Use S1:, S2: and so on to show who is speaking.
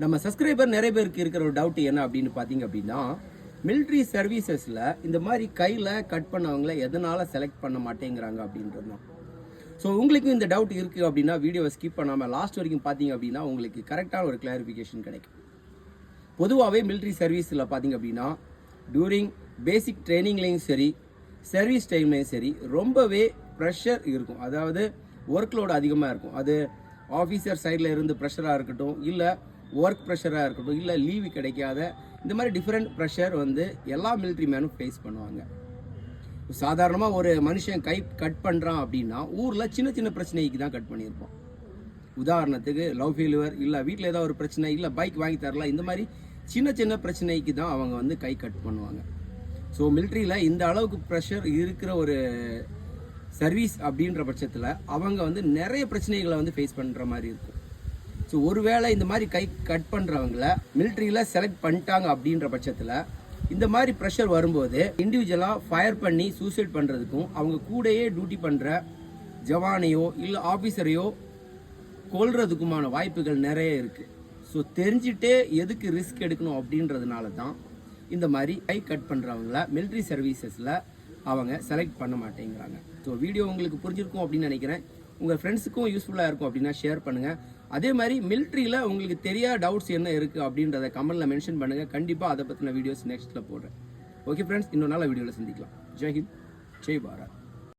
S1: நம்ம சப்ஸ்கிரைபர் நிறைய பேருக்கு இருக்கிற ஒரு டவுட் என்ன அப்படின்னு பார்த்தீங்க அப்படின்னா, மிலிட்ரி சர்வீசஸில் இந்த மாதிரி கையில் கட் பண்ணவங்களை எதனால் செலக்ட் பண்ண மாட்டேங்கிறாங்க அப்படின்றது தான். ஸோ உங்களுக்கும் இந்த டவுட் இருக்குது அப்படின்னா வீடியோவை ஸ்கிப் பண்ணாமல் லாஸ்ட் வரைக்கும் பார்த்தீங்க அப்படின்னா உங்களுக்கு கரெக்டான ஒரு கிளாரிஃபிகேஷன் கிடைக்கும். பொதுவாகவே மிலிட்ரி சர்வீஸில் பார்த்தீங்க அப்படின்னா டியூரிங் பேசிக் ட்ரைனிங்லேயும் சரி, சர்வீஸ் டைம்லேயும் சரி ரொம்பவே ப்ரெஷர் இருக்கும். அதாவது ஒர்க் லோடு அதிகமாக இருக்கும். அது ஆஃபீஸர் சைடில் இருந்து ப்ரெஷராக இருக்கட்டும், இல்லை ஒர்க் ப்ரெஷராக இருக்கட்டும், இல்லை லீவு கிடைக்காத இந்த மாதிரி டிஃப்ரெண்ட் ப்ரெஷர் எல்லா மிலிட்ரி மேனும் ஃபேஸ் பண்ணுவாங்க. சாதாரணமாக ஒரு மனுஷன் கை கட் பண்ணுறான் அப்படின்னா ஊரில் சின்ன சின்ன பிரச்சனைக்கு தான் கட் பண்ணியிருப்போம். உதாரணத்துக்கு லவ் ஃபெயிலியர், இல்லை வீட்டில் ஏதாவது ஒரு பிரச்சனை, இல்லை பைக் வாங்கி தரலாம், இந்த மாதிரி சின்ன சின்ன பிரச்சனைக்கு தான் அவங்க கை கட் பண்ணுவாங்க. ஸோ மிலிட்ரியில் இந்த அளவுக்கு ப்ரெஷர் இருக்கிற ஒரு சர்வீஸ் அப்படின்ற பட்சத்தில் அவங்க நிறைய பிரச்சனைகளை ஃபேஸ் பண்ணுற மாதிரி இருக்கும். ஸோ ஒருவேளை இந்த மாதிரி கை கட் பண்ணுறவங்கள மிலிட்ரியில் செலக்ட் பண்ணிட்டாங்க அப்படின்ற பட்சத்தில் இந்த மாதிரி ப்ரெஷர் வரும்போது இண்டிவிஜுவலாக ஃபயர் பண்ணி சூசைட் பண்ணுறதுக்கும் அவங்க கூடயே டியூட்டி பண்ணுற ஜவானையோ இல்லை ஆஃபீஸரையோ கொல்றதுக்குமான வாய்ப்புகள் நிறைய இருக்குது. ஸோ தெரிஞ்சுட்டே எதுக்கு ரிஸ்க் எடுக்கணும் அப்படின்றதுனால தான் இந்த மாதிரி கை கட் பண்ணுறவங்கள மிலிட்ரி சர்வீசஸில் அவங்க செலக்ட் பண்ண மாட்டேங்கிறாங்க. ஸோ வீடியோ உங்களுக்கு புரிஞ்சிருக்கும் அப்படின்னு நினைக்கிறேன். உங்கள் ஃப்ரெண்ட்ஸுக்கும் யூஸ்ஃபுல்லாக இருக்கும் அப்படின்னா ஷேர் பண்ணுங்கள். அதே மாதிரி மிலிட்ரியில் உங்களுக்கு தெரியாத டவுட்ஸ் என்ன இருக்குது அப்படின்றத கமெண்ட்டில் மென்ஷன் பண்ணுங்கள். கண்டிப்பாக அதை பற்றின வீடியோஸ் நெக்ஸ்ட்டில் போடுறேன். ஓகே ஃப்ரெண்ட்ஸ், இன்னொரு நாள் வீடியோவில் சந்திக்கலாம். ஜெய் ஹிந்த், ஜெய் பாரத்.